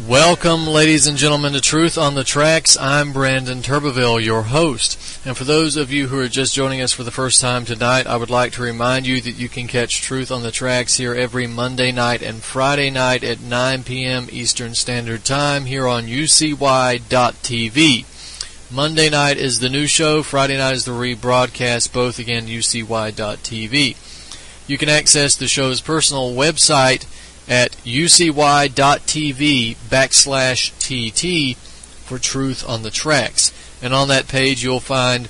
Welcome, ladies and gentlemen, to Truth on the Tracks. I'm Brandon Turbeville, your host. And for those of you who are just joining us for the first time tonight, I would like to remind you that you can catch Truth on the Tracks here every Monday night and Friday night at 9 p.m. Eastern Standard Time here on UCY.TV. Monday night is the new show. Friday night is the rebroadcast, both again UCY.TV. You can access the show's personal website at ucy.tv/TT for Truth on the Tracks. And on that page you'll find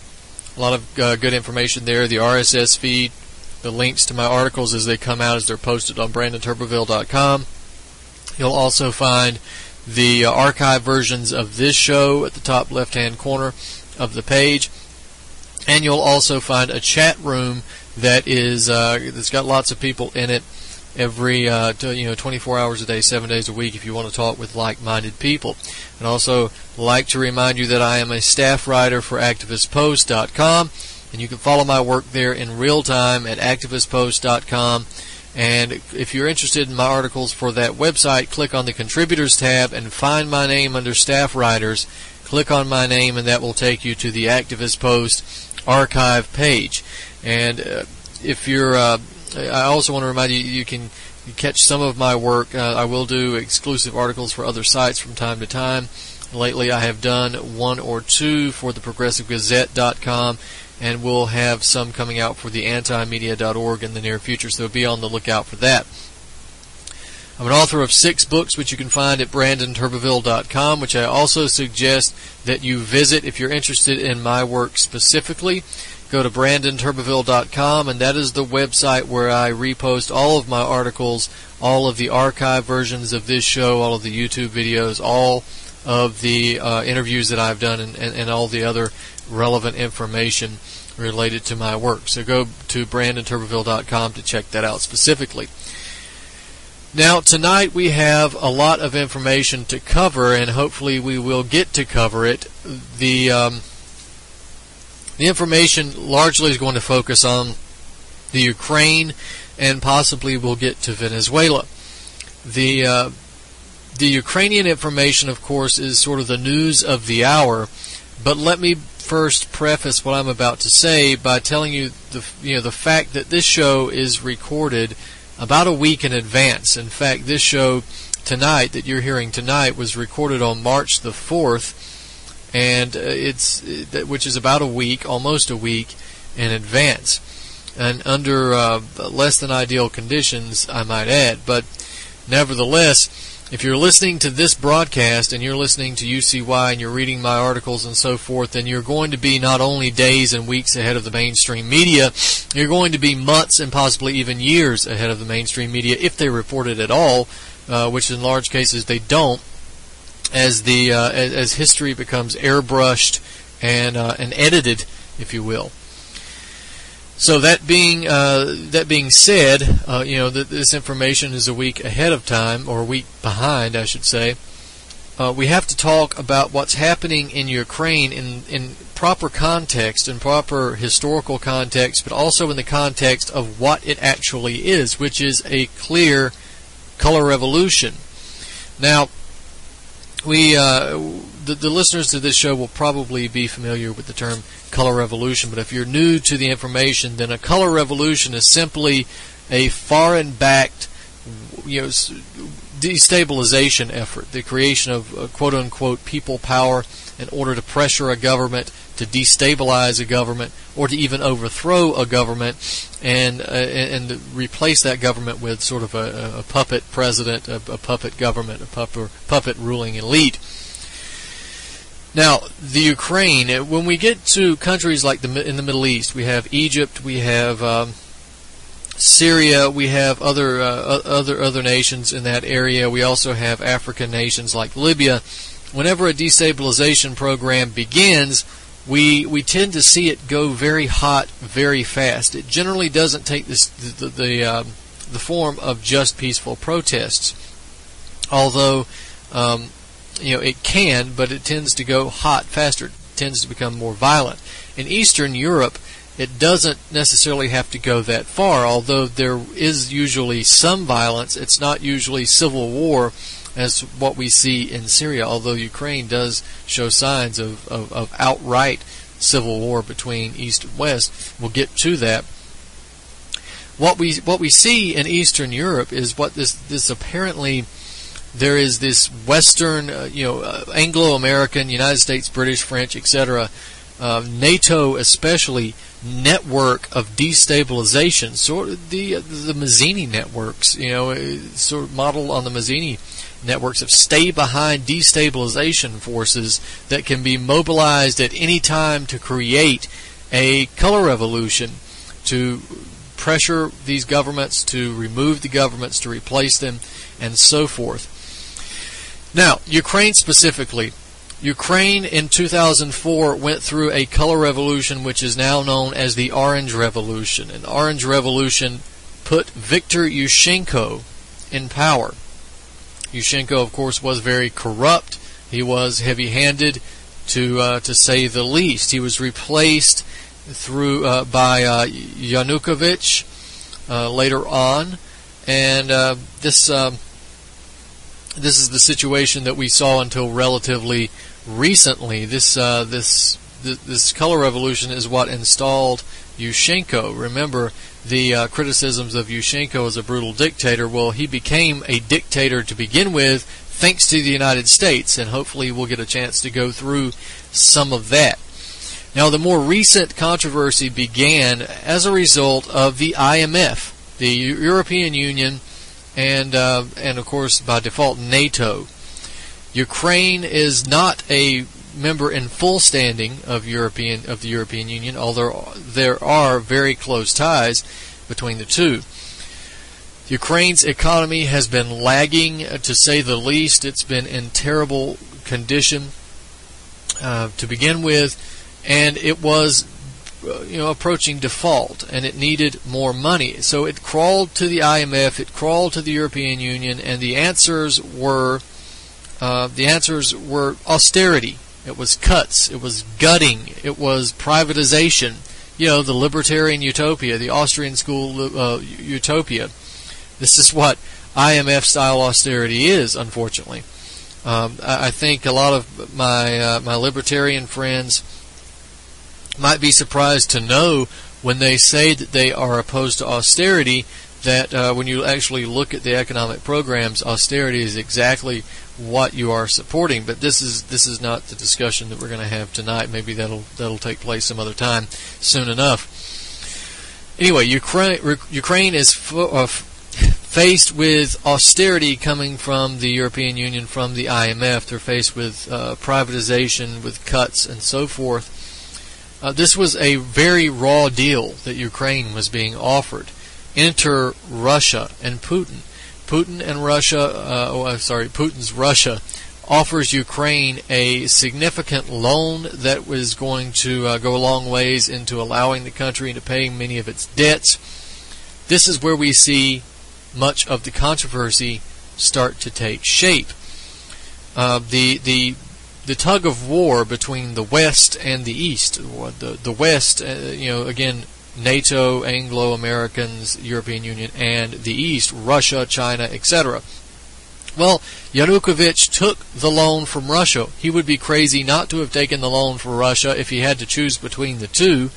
a lot of good information there, the RSS feed, the links to my articles as they come out, as they're posted on BrandonTurbeville.com. You'll also find the archive versions of this show at the top left-hand corner of the page. And you'll also find a chat room that is that's got lots of people in it every 24 hours a day, 7 days a week, if you want to talk with like-minded people. And also like to remind you that I am a staff writer for ActivistPost.com, and you can follow my work there in real time at ActivistPost.com. And if you're interested in my articles for that website, click on the Contributors tab and find my name under Staff Writers. Click on my name, and that will take you to the Activist Post archive page. And if you're I also want to remind you, you can catch some of my work. I will do exclusive articles for other sites from time to time. Lately I have done one or two for the ProgressiveGazette.com, and we'll have some coming out for the antimedia.org in the near future, so be on the lookout for that. I'm an author of 6 books, which you can find at BrandonTurbeville.com, which I also suggest that you visit if you're interested in my work specifically. Go to BrandonTurbeville.com, and that is the website where I repost all of my articles, all of the archive versions of this show, all of the YouTube videos, all of the interviews that I've done, and all the other relevant information related to my work. So go to BrandonTurbeville.com to check that out specifically. Now, tonight we have a lot of information to cover, and hopefully we will get to cover it. The information largely is going to focus on the Ukraine, and possibly we'll get to Venezuela. The Ukrainian information, of course, is sort of the news of the hour. But let me first preface what I'm about to say by telling you the fact that this show is recorded about a week in advance. In fact, this show tonight that you're hearing tonight was recorded on March the 4th. And which is about a week, almost a week in advance, and under less than ideal conditions, I might add. But nevertheless, if you're listening to this broadcast and you're listening to UCY and you're reading my articles and so forth, then you're going to be not only days and weeks ahead of the mainstream media, you're going to be months and possibly even years ahead of the mainstream media if they report it at all, which in large cases they don't. As history becomes airbrushed and edited, if you will. So that being said, this information is a week ahead of time, or a week behind, I should say. We have to talk about what's happening in Ukraine in proper context, in proper historical context, but also in the context of what it actually is, which is a clear color revolution. Now, the listeners to this show will probably be familiar with the term color revolution, but if you're new to the information, then a color revolution is simply a foreign-backed, destabilization effort, the creation of quote-unquote people power in order to pressure a government, to destabilize a government, or to even overthrow a government, and replace that government with sort of a puppet president, a puppet government, a puppet ruling elite. Now, the Ukraine, when we get to countries like in the Middle East, we have Egypt, we have Syria, we have other nations in that area. We also have African nations like Libya. Whenever a destabilization program begins, we tend to see it go very hot very fast. It generally doesn't take the form of just peaceful protests, although it can, but it tends to go hot faster. It tends to become more violent. In Eastern Europe, it doesn't necessarily have to go that far, although there is usually some violence. It's not usually civil war as what we see in Syria, although Ukraine does show signs of outright civil war between East and West. We'll get to that. What we see in Eastern Europe is what this apparently, there is this Western, Anglo-American, United States, British, French, etc., NATO especially, network of destabilization, sort of the Mazzini networks, sort of modeled on the Mazzini networks of stay behind destabilization forces that can be mobilized at any time to create a color revolution, to pressure these governments, to remove the governments, to replace them, and so forth. Now, Ukraine specifically. Ukraine in 2004 went through a color revolution which is now known as the Orange Revolution. And the Orange Revolution put Viktor Yushchenko in power. Yushchenko, of course, was very corrupt. He was heavy-handed, to say the least. He was replaced by Yanukovych later on, and this is the situation that we saw until relatively recently. This color revolution is what installed Yushchenko. Remember the criticisms of Yushchenko as a brutal dictator. Well, he became a dictator to begin with, thanks to the United States, and hopefully we'll get a chance to go through some of that. Now, the more recent controversy began as a result of the IMF, the European Union, and of course, by default, NATO. Ukraine is not a member in full standing of the European Union, although there are very close ties between the two. Ukraine's economy has been lagging, to say the least. It's been in terrible condition to begin with, and it was approaching default, and it needed more money. So it crawled to the IMF, it crawled to the European Union, and the answers were austerity. It was cuts. It was gutting. It was privatization. The libertarian utopia, the Austrian school utopia. This is what IMF-style austerity is, unfortunately. I think a lot of my libertarian friends might be surprised to know when they say that they are opposed to austerity, that when you actually look at the economic programs, austerity is exactly what you are supporting. But this is not the discussion that we're going to have tonight. Maybe that'll take place some other time soon enough. Anyway, Ukraine is faced with austerity coming from the European Union, from the IMF. They're faced with privatization, with cuts, and so forth. This was a very raw deal that Ukraine was being offered. Enter Russia and Putin. Putin's Russia offers Ukraine a significant loan that was going to go a long ways into allowing the country into paying many of its debts. This is where we see much of the controversy start to take shape. The tug of war between the West and the East. The West, again, NATO, Anglo-Americans, European Union, and the East, Russia, China, etc. Well, Yanukovych took the loan from Russia. He would be crazy not to have taken the loan from Russia if he had to choose between the two,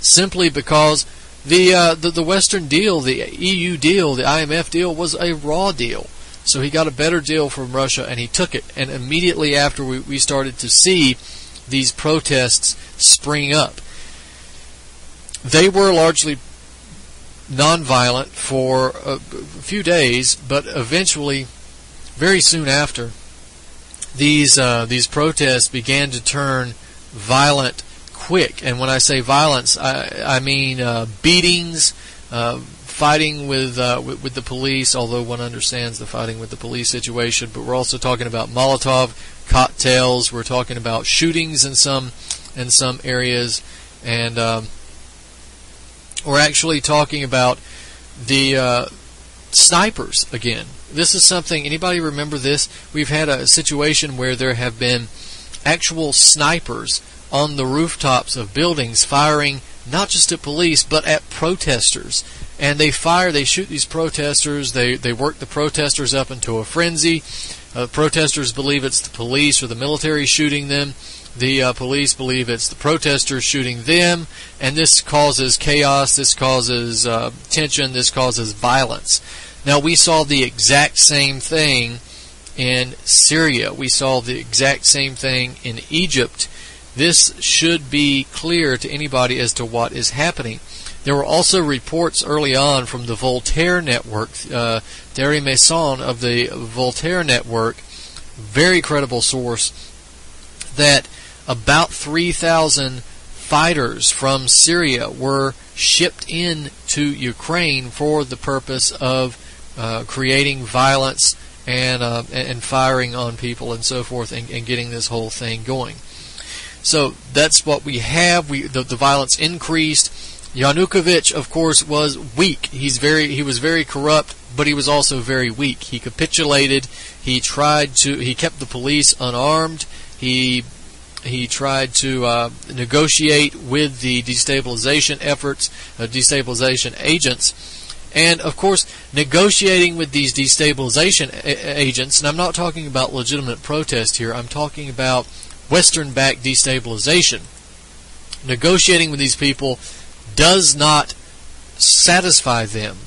simply because the Western deal, the EU deal, the IMF deal, was a raw deal. So he got a better deal from Russia, and he took it. And immediately after, we started to see these protests spring up. They were largely nonviolent for a few days, but eventually, very soon after, these protests began to turn violent quick. And when I say violence, I mean beatings, fighting with the police, although one understands the fighting with the police situation. But we're also talking about Molotov cocktails. We're talking about shootings in some areas, and we're actually talking about the snipers again. This is something, anybody remember this? We've had a situation where there have been actual snipers on the rooftops of buildings firing not just at police, but at protesters. And they shoot these protesters, they work the protesters up into a frenzy. Protesters believe it's the police or the military shooting them. The police believe it's the protesters shooting them, and this causes chaos, this causes tension, this causes violence. Now, we saw the exact same thing in Syria. We saw the exact same thing in Egypt. This should be clear to anybody as to what is happening. There were also reports early on from the Voltaire Network, Thierry Masson of the Voltaire Network, very credible source, that about 3,000 fighters from Syria were shipped in to Ukraine for the purpose of creating violence and firing on people and so forth, and getting this whole thing going. So that's what we have. The violence increased. Yanukovych, of course, was weak. He was very corrupt, but he was also very weak. He capitulated. He kept the police unarmed. He tried to negotiate with the destabilization efforts, destabilization agents. And, of course, negotiating with these destabilization agents, and I'm not talking about legitimate protest here, I'm talking about Western-backed destabilization. Negotiating with these people does not satisfy them.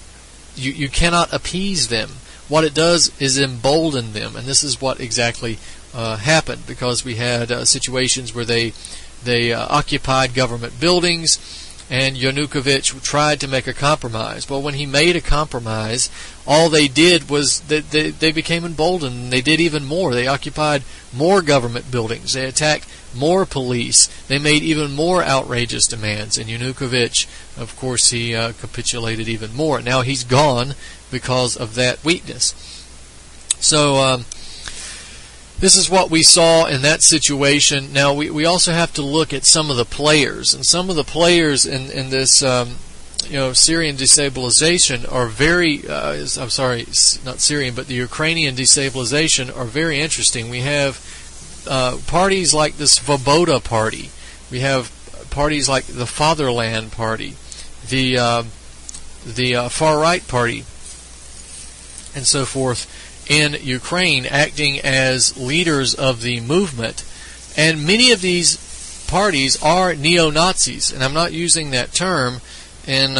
You cannot appease them. What it does is embolden them, and this is what exactly happened, because we had situations where they occupied government buildings, and Yanukovych tried to make a compromise. Well, when he made a compromise, all they did was they became emboldened, and they did even more. They occupied more government buildings. They attacked more police. They made even more outrageous demands, and Yanukovych, of course, he capitulated even more. Now he's gone because of that weakness. So this is what we saw in that situation. Now we also have to look at some of the players, and some of the players in this Syrian destabilization are very I'm sorry, not Syrian, but the Ukrainian destabilization are very interesting. We have parties like the Svoboda Party. We have parties like the Fatherland Party, the Far Right Party, and so forth, in Ukraine, acting as leaders of the movement. And many of these parties are neo-Nazis, and I'm not using that term in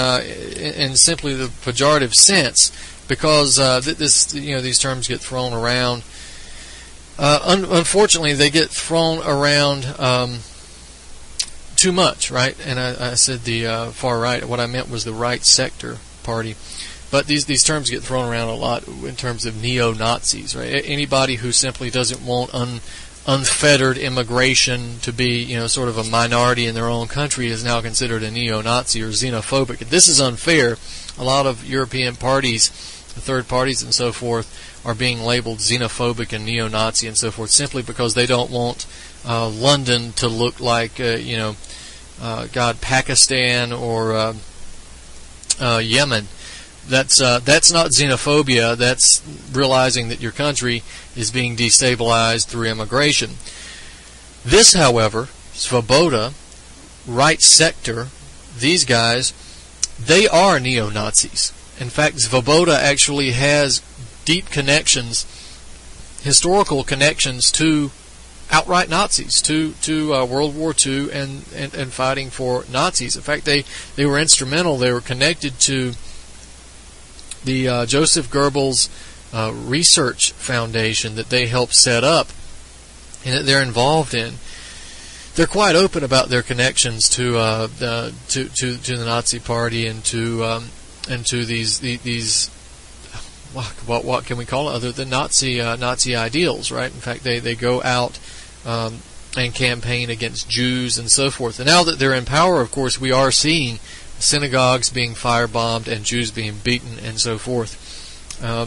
simply the pejorative sense, because these terms get thrown around. Unfortunately, they get thrown around too much, right? And I said the far right. What I meant was the right sector party. But these terms get thrown around a lot in terms of neo-Nazis, right? Anybody who simply doesn't want unfettered immigration to be, sort of a minority in their own country is now considered a neo-Nazi or xenophobic. This is unfair. A lot of European parties, the third parties and so forth, are being labeled xenophobic and neo-Nazi and so forth simply because they don't want London to look like, Pakistan or Yemen. That's not xenophobia. That's realizing that your country is being destabilized through immigration. This, however, Svoboda, right sector, these guys, they are neo-Nazis. In fact, Svoboda actually has deep connections, historical connections to outright Nazis, to World War II and fighting for Nazis. In fact, they were instrumental. They were connected to the Joseph Goebbels Research Foundation that they helped set up and that they're involved in. They're quite open about their connections to the Nazi Party and to these what can we call it other than Nazi ideals, right? In fact, they go out and campaign against Jews and so forth. And now that they're in power, of course, we are seeing synagogues being firebombed and Jews being beaten and so forth.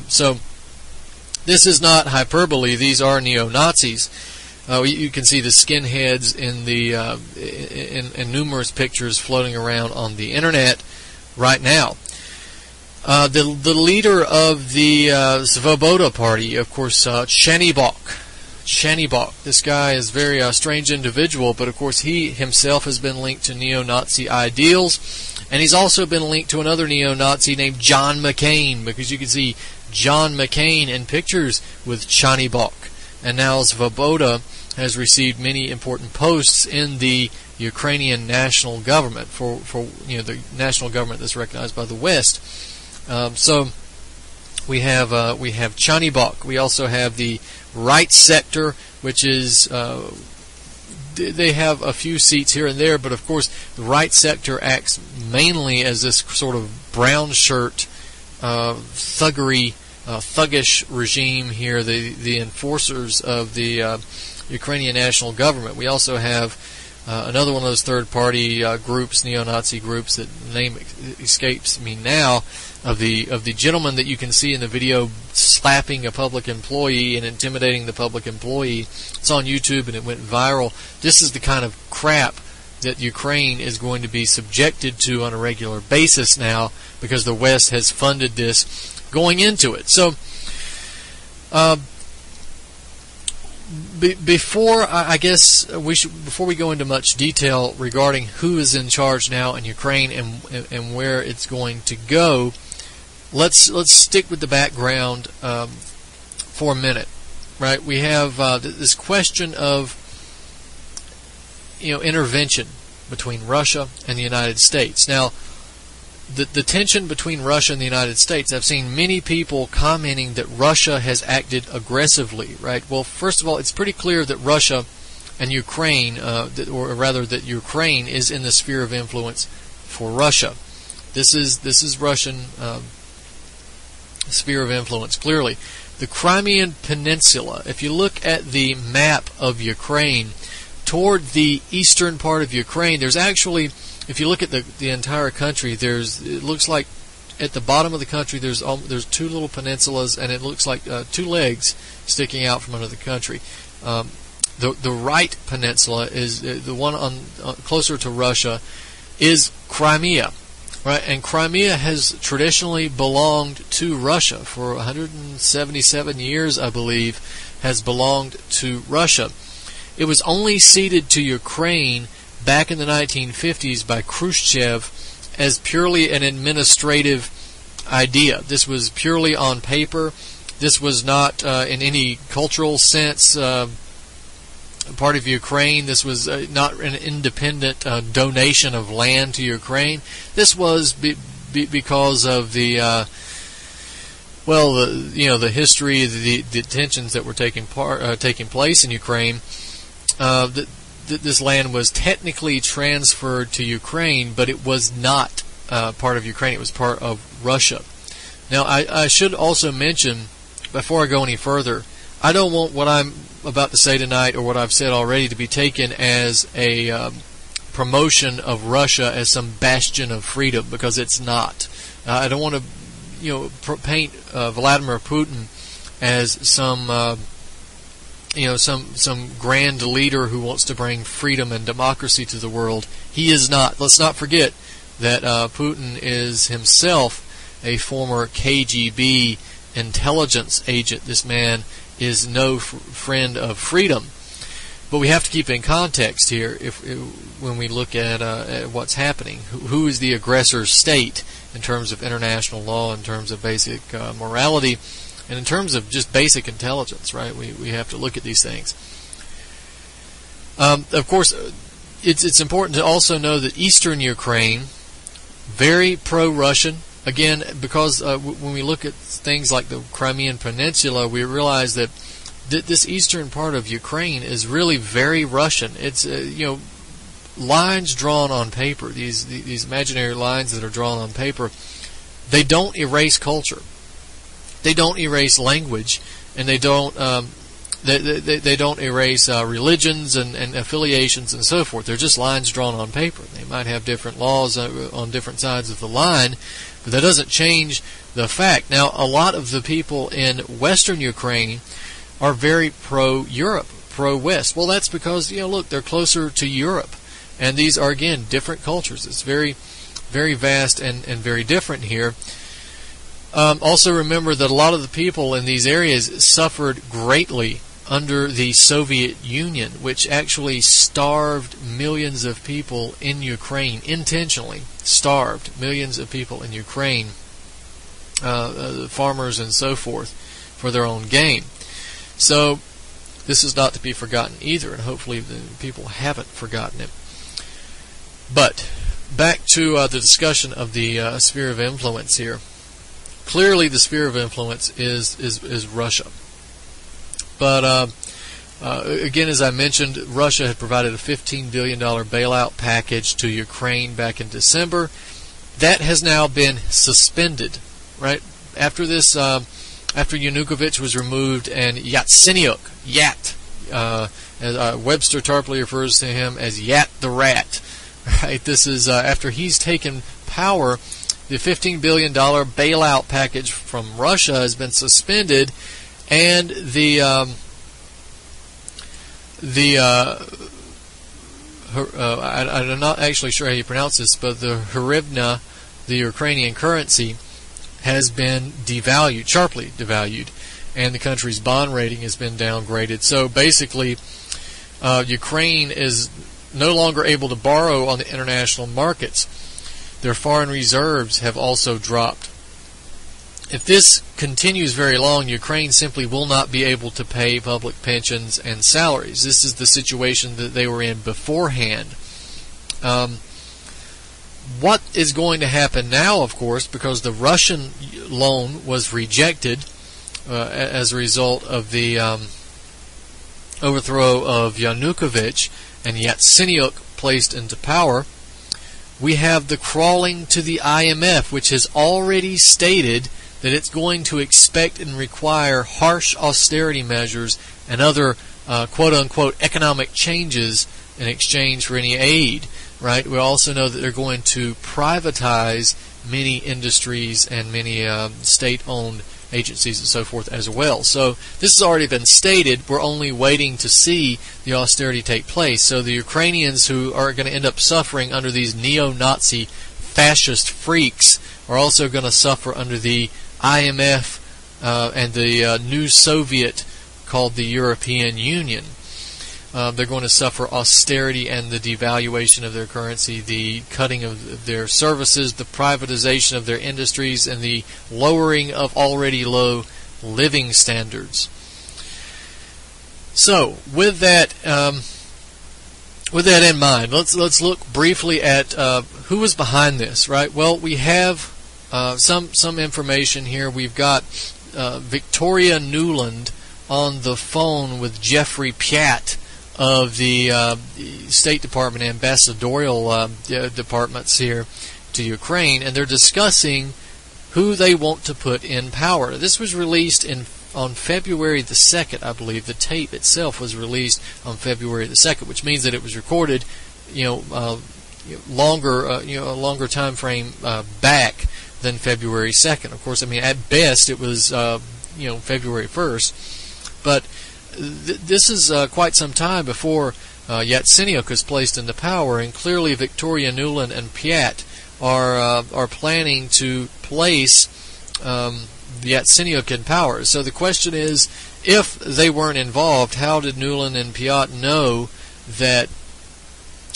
So this is not hyperbole. These are neo-Nazis. You can see the skinheads in numerous pictures floating around on the internet right now. The leader of the Svoboda Party, of course, Chanibok. Chanibok. This guy is a very strange individual, but of course he himself has been linked to neo-Nazi ideals, and he's also been linked to another neo-Nazi named John McCain, because you can see John McCain in pictures with Chanibok. And now Svoboda has received many important posts in the Ukrainian national government, for the national government that's recognized by the West. So we have Chanibok. We also have the right sector, which is they have a few seats here and there, but of course the right sector acts mainly as this sort of brown shirt thuggish regime here, the enforcers of the Ukrainian national government. We also have another one of those third-party groups, neo-Nazi groups, that the name escapes me now, of the gentleman that you can see in the video slapping a public employee and intimidating the public employee. It's on YouTube and it went viral. This is the kind of crap that Ukraine is going to be subjected to on a regular basis now, because the West has funded this going into it. So before we go into much detail regarding who is in charge now in Ukraine and where it's going to go, let's stick with the background for a minute. Right? We have this question of intervention between Russia and the United States. Now, the tension between Russia and the United States, I've seen many people commenting that Russia has acted aggressively, right? Well, first of all, it's pretty clear that Russia and Ukraine, that Ukraine is in the sphere of influence for Russia. This is Russian sphere of influence, clearly. The Crimean Peninsula, if you look at the map of Ukraine, toward the eastern part of Ukraine, there's actually, if you look at the entire country, it looks like at the bottom of the country there's two little peninsulas, and it looks like two legs sticking out from under the country. The right peninsula is the one closer to Russia, is Crimea, right? And Crimea has traditionally belonged to Russia for 177 years, I believe, has belonged to Russia. It was only ceded to Ukraine back in the 1950s by Khrushchev as purely an administrative idea. This was purely on paper. This was not in any cultural sense part of Ukraine. This was not an independent donation of land to Ukraine. This was because of the the history, the tensions that were taking place in Ukraine. This land was technically transferred to Ukraine, but it was not part of Ukraine. It was part of Russia. Now, I should also mention, before I go any further, I don't want what I'm about to say tonight, or what I've said already, to be taken as a promotion of Russia as some bastion of freedom, because it's not. I don't want to, paint Vladimir Putin as some grand leader who wants to bring freedom and democracy to the world. He is not. Let's not forget that Putin is himself a former KGB intelligence agent. This man is no friend of freedom. But we have to keep in context here when we look at what's happening. Who is the aggressor state in terms of international law, in terms of basic morality, and in terms of just basic intelligence, right? We have to look at these things. Of course, it's important to also know that eastern Ukraine, very pro-Russian. Again, because when we look at things like the Crimean Peninsula, we realize that this eastern part of Ukraine is really very Russian. It's lines drawn on paper. These imaginary lines that are drawn on paper, they don't erase culture. They don't erase language, and they don't they don't erase religions and affiliations and so forth. They're just lines drawn on paper. They might have different laws on different sides of the line, but that doesn't change the fact. Now, a lot of the people in western Ukraine are very pro-Europe, pro-West. Well, that's because, look, they're closer to Europe, and these are, again, different cultures. It's very, very vast and very different here. Also remember that a lot of the people in these areas suffered greatly under the Soviet Union, which actually starved millions of people in Ukraine, intentionally starved millions of people in Ukraine, farmers and so forth, for their own gain. So this is not to be forgotten either, and hopefully the people haven't forgotten it. But back to the discussion of the sphere of influence here. Clearly the sphere of influence is Russia. But again, as I mentioned, Russia had provided a $15 billion bailout package to Ukraine back in December. That has now been suspended, right? After this, after Yanukovych was removed and Yatsenyuk, as Webster Tarpley refers to him as Yat the Rat, right? This is after he's taken power. The $15 billion bailout package from Russia has been suspended, and I'm not actually sure how you pronounce this, but the hryvnia, the Ukrainian currency, has been devalued, sharply devalued, and the country's bond rating has been downgraded. So basically, Ukraine is no longer able to borrow on the international markets. Their foreign reserves have also dropped. If this continues very long, Ukraine simply will not be able to pay public pensions and salaries. This is the situation that they were in beforehand. What is going to happen now, of course, because the Russian loan was rejected as a result of the overthrow of Yanukovych and Yatsenyuk placed into power, we have the crawling to the IMF, which has already stated that it's going to expect and require harsh austerity measures and other quote-unquote economic changes in exchange for any aid, right? We also know that they're going to privatize many industries and many state-owned agencies and so forth as well. So this has already been stated. We're only waiting to see the austerity take place. So the Ukrainians who are going to end up suffering under these neo-Nazi fascist freaks are also going to suffer under the IMF and the new Soviet called the European Union. They're going to suffer austerity and the devaluation of their currency, the cutting of their services, the privatization of their industries, and the lowering of already low living standards. So, with that in mind, let's look briefly at who was behind this. Right? Well, we have some information here. We've got Victoria Nuland on the phone with Jeffrey Piat of the State Department ambassadorial departments here to Ukraine, and they're discussing who they want to put in power. This was released on February the 2nd, I believe. The tape itself was released on February the 2nd, which means that it was recorded, a longer time frame back than February 2nd. Of course, I mean, at best it was, February 1st, but this is quite some time before Yatsenyuk is placed into power, and clearly Victoria Nuland and Piat are planning to place Yatsenyuk in power. So the question is, if they weren't involved, how did Nuland and Piat know that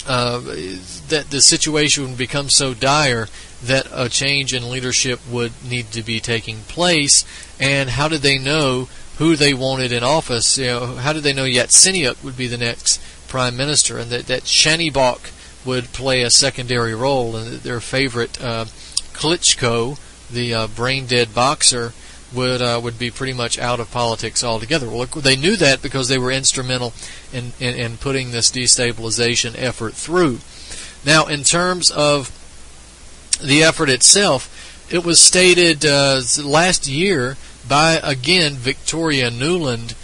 that the situation would become so dire that a change in leadership would need to be taking place? And how did they know who they wanted in office? How did they know Yatsenyuk would be the next prime minister, and that Shanibok would play a secondary role, and that their favorite Klitschko, the brain-dead boxer, would be pretty much out of politics altogether? Well, they knew that because they were instrumental in putting this destabilization effort through. Now, in terms of the effort itself, it was stated last year by, again, Victoria Nuland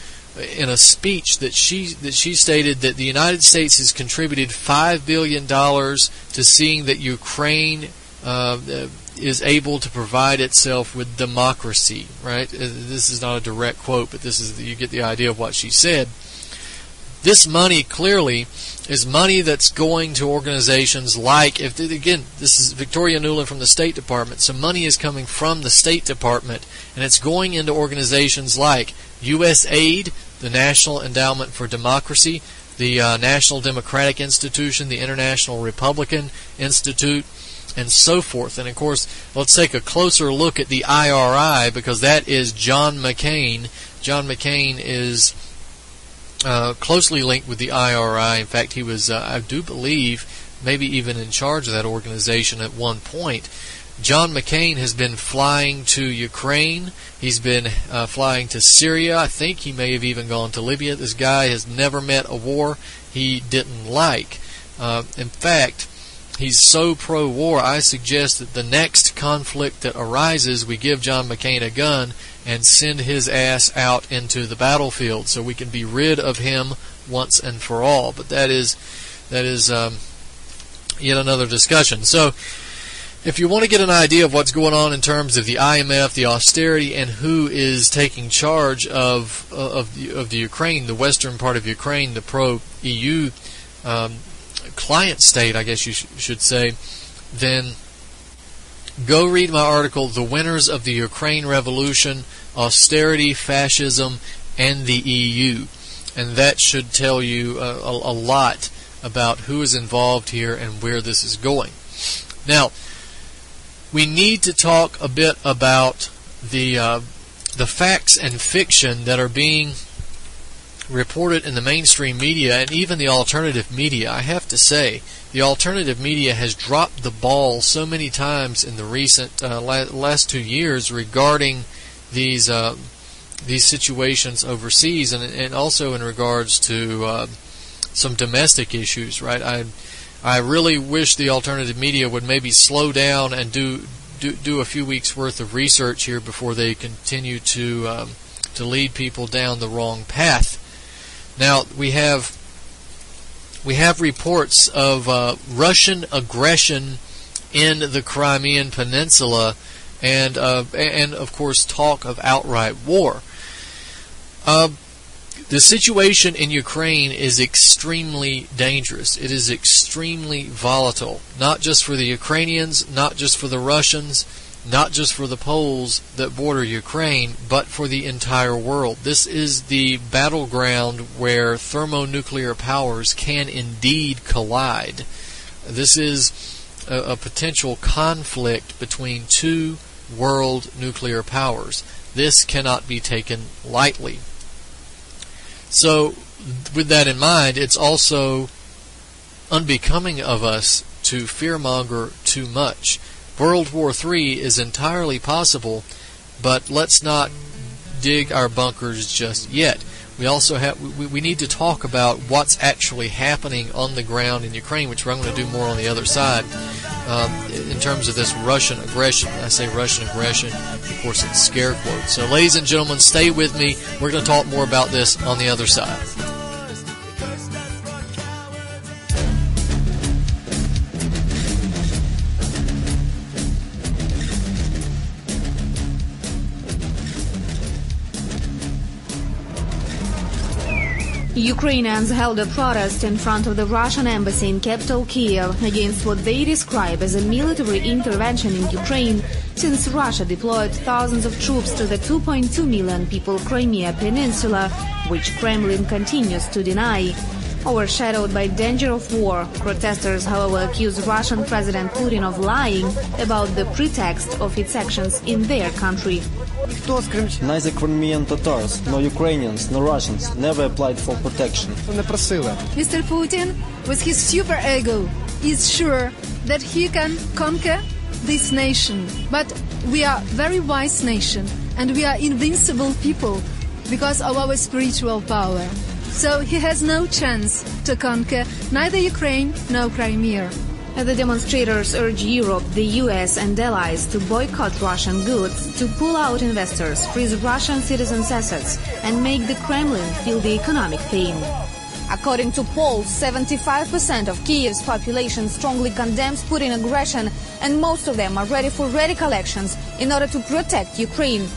in a speech that she stated that the United States has contributed $5 billion to seeing that Ukraine is able to provide itself with democracy. Right? This is not a direct quote, but you get the idea of what she said. this money clearly is money that's going to organizations like, again, this is Victoria Nuland from the State Department, so money is coming from the State Department, and it's going into organizations like USAID, the National Endowment for Democracy, the National Democratic Institution, the International Republican Institute, and so forth. And of course, let's take a closer look at the IRI, because that is John McCain. John McCain is closely linked with the IRI. In fact, he was, I do believe, maybe even in charge of that organization at one point. John McCain has been flying to Ukraine. He's been flying to Syria. I think he may have even gone to Libya. This guy has never met a war he didn't like. In fact, he's so pro-war, I suggest that the next conflict that arises, we give John McCain a gun and send his ass out into the battlefield so we can be rid of him once and for all. But that is yet another discussion. So, if you want to get an idea of what's going on in terms of the IMF, the austerity, and who is taking charge of the Ukraine, the western part of Ukraine, the pro-EU client state, I guess you should say, then go read my article, The Winners of the Ukraine Revolution, Austerity, Fascism, and the EU. And that should tell you a lot about who is involved here and where this is going. Now, we need to talk a bit about the facts and fiction that are being reported in the mainstream media and even the alternative media. I have to say, the alternative media has dropped the ball so many times in the recent last 2 years regarding these situations overseas, and also in regards to some domestic issues. Right? I really wish the alternative media would maybe slow down and do a few weeks worth of research here before they continue to lead people down the wrong path. Now we have reports of Russian aggression in the Crimean Peninsula, and of course talk of outright war. The situation in Ukraine is extremely dangerous. It is extremely volatile, not just for the Ukrainians, not just for the Russians, not just for the Poles that border Ukraine, but for the entire world. This is the battleground where thermonuclear powers can indeed collide. This is a potential conflict between two world nuclear powers. This cannot be taken lightly. So, with that in mind, it's also unbecoming of us to fearmonger too much. World War III is entirely possible, but let's not dig our bunkers just yet. We also we need to talk about what's actually happening on the ground in Ukraine, which we're going to do more on the other side, in terms of this Russian aggression. I say Russian aggression, of course it's scare quotes. So ladies and gentlemen, stay with me. We're going to talk more about this on the other side. Ukrainians held a protest in front of the Russian embassy in capital Kiev against what they describe as a military intervention in Ukraine, since Russia deployed thousands of troops to the 2.2 million people Crimea Peninsula, which Kremlin continues to deny. Overshadowed by danger of war, protesters, however, accuse Russian President Putin of lying about the pretext of its actions in their country. Neither Crimean Tatars, nor Ukrainians, nor Russians never applied for protection. Mr. Putin, with his super ego, is sure that he can conquer this nation. But we are a very wise nation, and we are invincible people because of our spiritual power. So he has no chance to conquer neither Ukraine nor Crimea. The demonstrators urge Europe, the US and allies to boycott Russian goods, to pull out investors, freeze Russian citizens' assets, and make the Kremlin feel the economic pain. According to polls, 75% of Kiev's population strongly condemns Putin aggression, and most of them are ready for radical actions in order to protect Ukraine.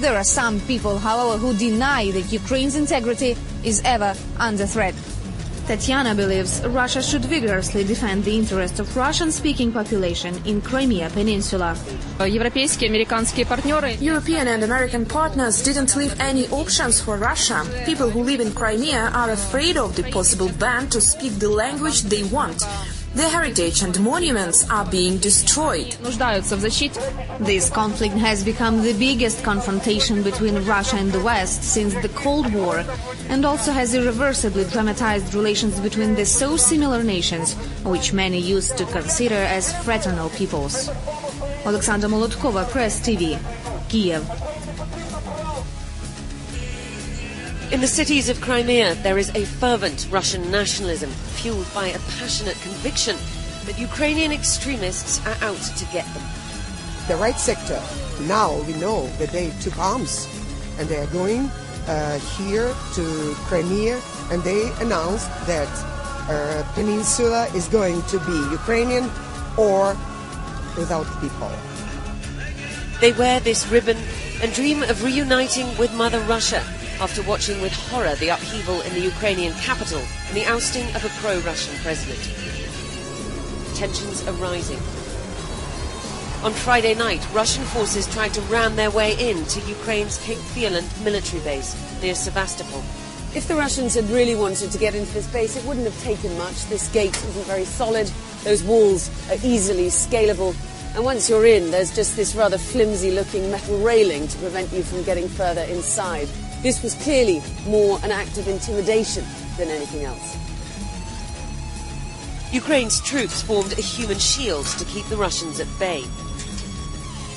There are some people, however, who deny that Ukraine's integrity is ever under threat. Tatiana believes Russia should vigorously defend the interests of Russian-speaking population in Crimea Peninsula. European and American partners didn't leave any options for Russia. People who live in Crimea are afraid of the possible ban to speak the language they want. Their heritage and monuments are being destroyed. This conflict has become the biggest confrontation between Russia and the West since the Cold War, and also has irreversibly dramatized relations between the so similar nations, which many used to consider as fraternal peoples. Alexandra Molotkova, Press TV, Kiev. In the cities of Crimea, there is a fervent Russian nationalism, fueled by a passionate conviction that Ukrainian extremists are out to get them. The right sector, now we know that they took arms and they are going here to Crimea, and they announced that peninsula is going to be Ukrainian or without people. They wear this ribbon and dream of reuniting with Mother Russia, after watching with horror the upheaval in the Ukrainian capital and the ousting of a pro-Russian president. Tensions are rising. On Friday night, Russian forces tried to ram their way into Ukraine's Cape Violand military base near Sevastopol. If the Russians had really wanted to get into this base, it wouldn't have taken much. This gate isn't very solid. Those walls are easily scalable. And once you're in, there's just this rather flimsy-looking metal railing to prevent you from getting further inside. This was clearly more an act of intimidation than anything else. Ukraine's troops formed a human shield to keep the Russians at bay.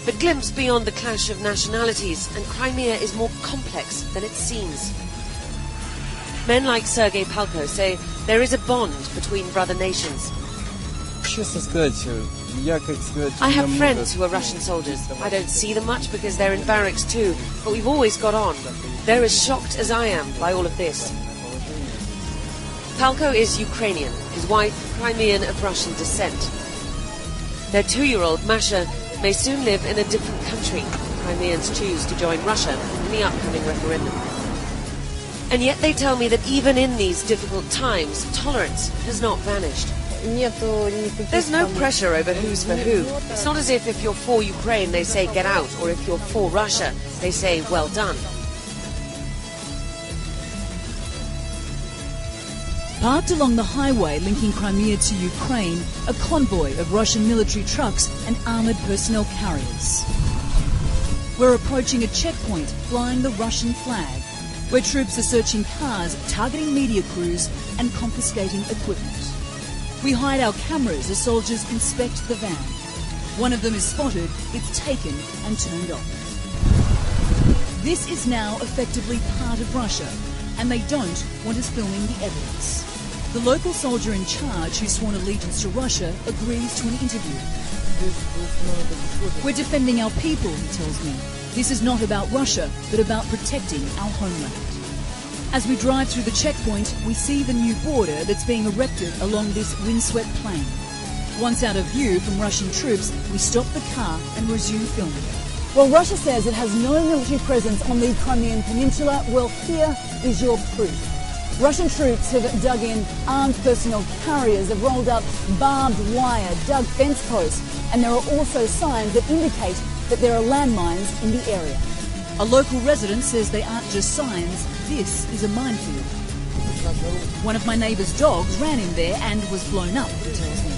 But glimpse beyond the clash of nationalities, and Crimea is more complex than it seems. Men like Sergei Palko say there is a bond between brother nations. I have friends who are Russian soldiers. I don't see them much because they're in barracks too, but we've always got on. They're as shocked as I am by all of this. Palko is Ukrainian, his wife Crimean of Russian descent. Their 2-year-old Masha may soon live in a different country if Crimeans choose to join Russia in the upcoming referendum. And yet they tell me that even in these difficult times, tolerance has not vanished. There's no pressure over who's for who. It's not as if you're for Ukraine, they say get out, or if you're for Russia, they say well done. Parked along the highway linking Crimea to Ukraine, a convoy of Russian military trucks and armoured personnel carriers. We're approaching a checkpoint flying the Russian flag, where troops are searching cars, targeting media crews and confiscating equipment. We hide our cameras as soldiers inspect the van. One of them is spotted, it's taken and turned off. This is now effectively part of Russia, and they don't want us filming the evidence. The local soldier in charge, who's sworn allegiance to Russia, agrees to an interview. We're defending our people, he tells me. This is not about Russia, but about protecting our homeland. As we drive through the checkpoint, we see the new border that's being erected along this windswept plain. Once out of view from Russian troops, we stop the car and resume filming. Well, Russia says it has no military presence on the Crimean Peninsula. Well, here is your proof. Russian troops have dug in armed personnel carriers, have rolled up barbed wire, dug fence posts, and there are also signs that indicate that there are landmines in the area. A local resident says they aren't just signs, this is a minefield. One of my neighbour's dogs ran in there and was blown up, he tells me.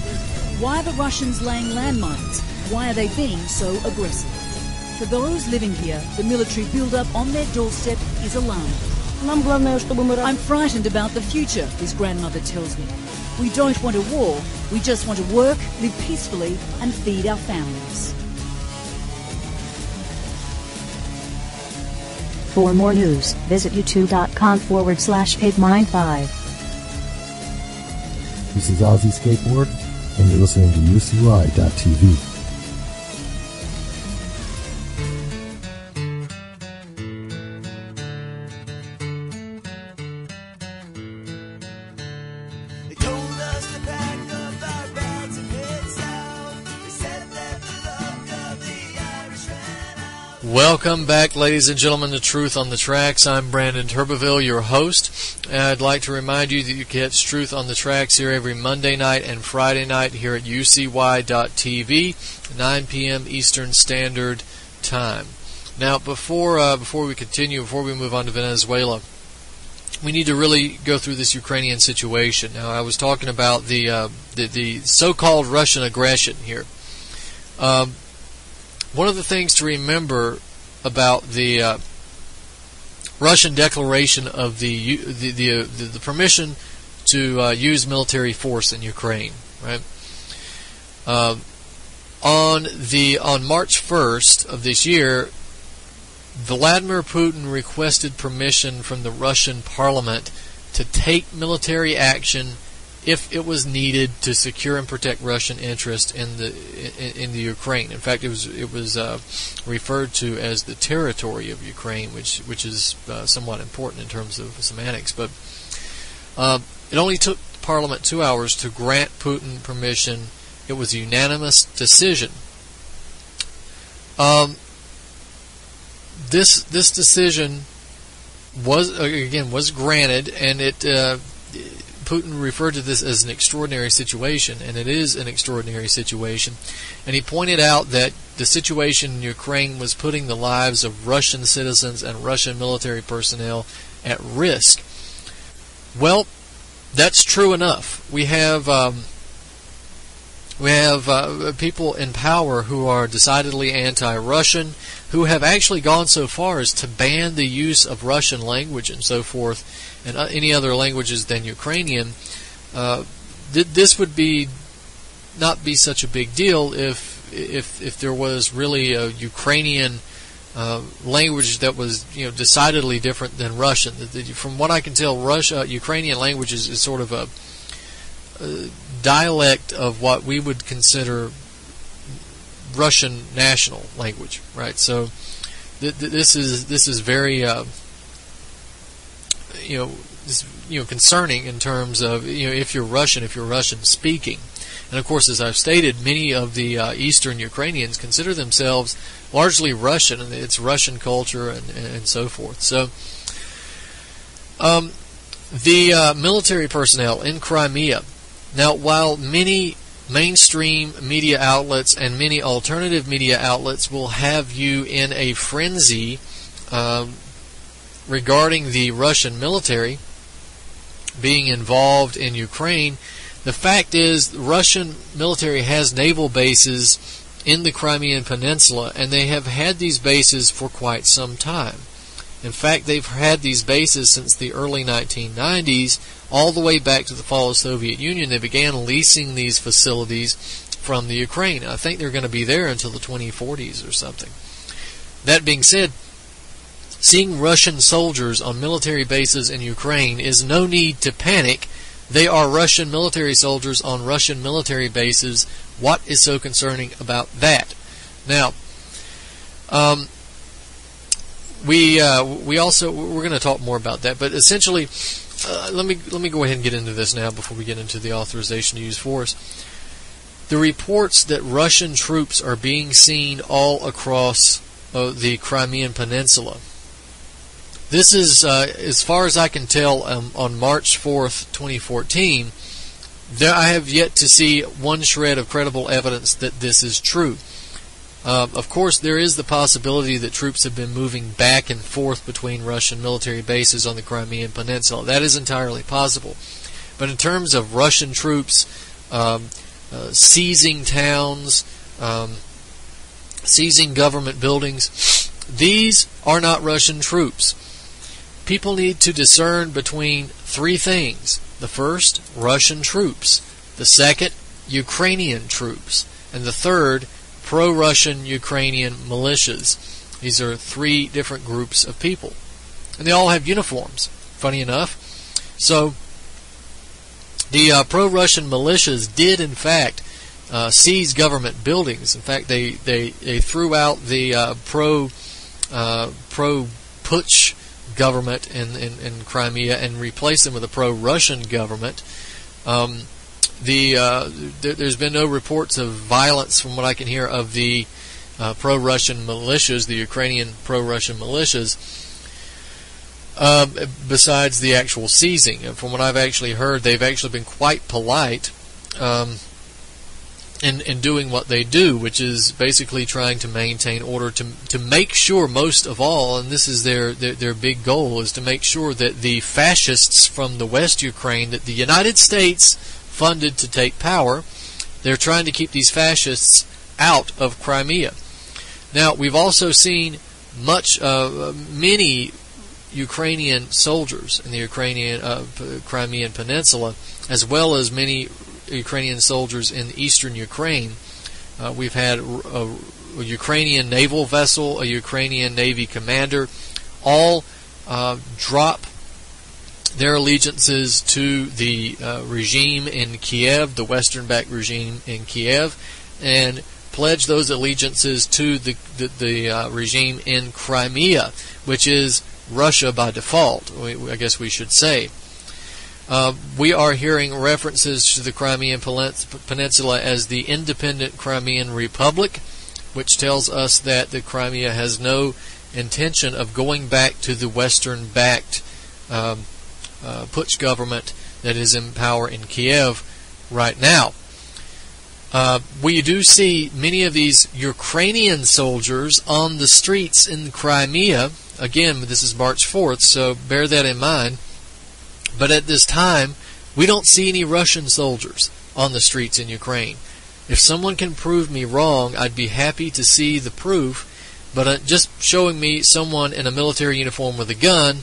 Why are the Russians laying landmines? Why are they being so aggressive? For those living here, the military build-up on their doorstep is alarming. I'm frightened about the future, his grandmother tells me. We don't want a war, we just want to work, live peacefully and feed our families. For more news, visit youtube.com/pigmine5. This is Ozzy Skateboard, and you're listening to UCY.tv. Welcome back, ladies and gentlemen, to Truth on the Tracks. I'm Brandon Turbeville, your host. I'd like to remind you that you catch Truth on the Tracks here every Monday night and Friday night here at ucy.tv, 9 p.m. Eastern Standard Time. Now, before we continue, before we move on to Venezuela, we need to really go through this Ukrainian situation. Now, I was talking about the so-called Russian aggression here. One of the things to remember about the Russian declaration of the permission to use military force in Ukraine, right? On March 1st of this year, Vladimir Putin requested permission from the Russian parliament to take military action if it was needed to secure and protect Russian interest in the Ukraine. In fact, it was referred to as the territory of Ukraine, which is somewhat important in terms of semantics. But it only took Parliament 2 hours to grant Putin permission. It was a unanimous decision. This decision was granted, and Putin referred to this as an extraordinary situation, and it is an extraordinary situation. And he pointed out that the situation in Ukraine was putting the lives of Russian citizens and Russian military personnel at risk. Well, that's true enough. We have people in power who are decidedly anti-Russian, who have actually gone so far as to ban the use of Russian language and so forth, and any other languages than Ukrainian. This would not be such a big deal if there was really a Ukrainian language that was decidedly different than Russian. From what I can tell, Ukrainian language is sort of a dialect of what we would consider Russian national language, right? So this is very concerning in terms of if you're Russian speaking. And of course, as I've stated, many of the Eastern Ukrainians consider themselves largely Russian, and it's Russian culture and so forth. So the military personnel in Crimea. Now, while many mainstream media outlets and many alternative media outlets will have you in a frenzy regarding the Russian military being involved in Ukraine, the fact is the Russian military has naval bases in the Crimean Peninsula, and they have had these bases for quite some time. In fact, they've had these bases since the early 1990s, all the way back to the fall of the Soviet Union. They began leasing these facilities from the Ukraine. I think they're going to be there until the 2040s or something. That being said, seeing Russian soldiers on military bases in Ukraine is no need to panic. They are Russian military soldiers on Russian military bases. What is so concerning about that? Now, we're going to talk more about that, but essentially, let me go ahead and get into this now before we get into the authorization to use force. The reports that Russian troops are being seen all across the Crimean Peninsula. This is, as far as I can tell, on March 4th, 2014, I have yet to see one shred of credible evidence that this is true. Of course, there is the possibility that troops have been moving back and forth between Russian military bases on the Crimean Peninsula. That is entirely possible. But in terms of Russian troops seizing towns, seizing government buildings, these are not Russian troops. People need to discern between three things. The first, Russian troops. The second, Ukrainian troops. And the third, pro-Russian Ukrainian militias. These are three different groups of people. And they all have uniforms, funny enough. So, the pro-Russian militias did, in fact, seize government buildings. In fact, they threw out the pro-Putsch government in Crimea and replaced them with a pro-Russian government. There's been no reports of violence, from what I can hear, of the pro-Russian militias, the Ukrainian pro-Russian militias, besides the actual seizing. And from what I've actually heard, they've actually been quite polite in doing what they do, which is basically trying to maintain order, to make sure, most of all, and this is their big goal, is to make sure that the fascists from the West Ukraine that the United States funded to take power, they're trying to keep these fascists out of Crimea. Now, we've also seen many Ukrainian soldiers in the Ukrainian Crimean Peninsula, as well as many Ukrainian soldiers in eastern Ukraine. We've had a Ukrainian naval vessel, a Ukrainian Navy commander, all drop their allegiances to the regime in Kiev, the Western-backed regime in Kiev, and pledge those allegiances to the regime in Crimea, which is Russia by default, I guess we should say. We are hearing references to the Crimean Peninsula as the independent Crimean Republic, which tells us that the Crimea has no intention of going back to the Western-backed Putsch government that is in power in Kiev right now. We do see many of these Ukrainian soldiers on the streets in Crimea. Again, this is March 4th, so bear that in mind. But at this time, we don't see any Russian soldiers on the streets in Ukraine. If someone can prove me wrong, I'd be happy to see the proof, but just showing me someone in a military uniform with a gun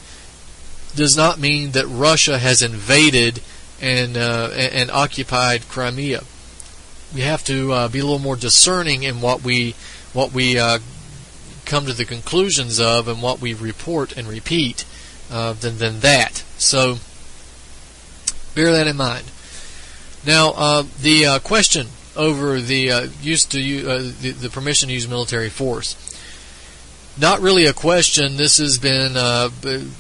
does not mean that Russia has invaded and occupied Crimea. We have to be a little more discerning in what we come to the conclusions of and what we report and repeat than that. So bear that in mind. Now, the question over the the permission to use military force. Not really a question. This has been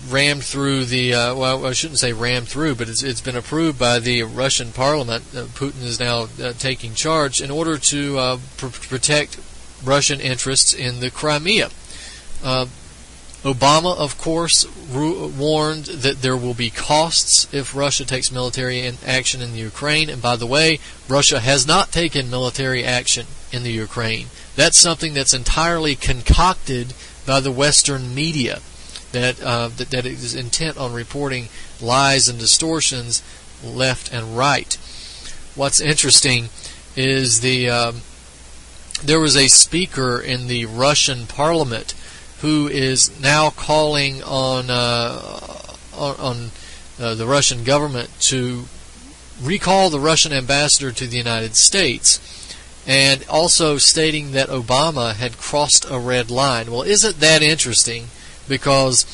rammed through the, well, I shouldn't say rammed through, but it's been approved by the Russian parliament. Putin is now taking charge in order to protect Russian interests in the Crimea. Obama, of course, warned that there will be costs if Russia takes military action in the Ukraine. And by the way, Russia has not taken military action in the Ukraine. That's something that's entirely concocted by the Western media that is intent on reporting lies and distortions left and right. What's interesting is there was a speaker in the Russian parliament who is now calling on the Russian government to recall the Russian ambassador to the United States, and also stating that Obama had crossed a red line. Well, isn't that interesting? Because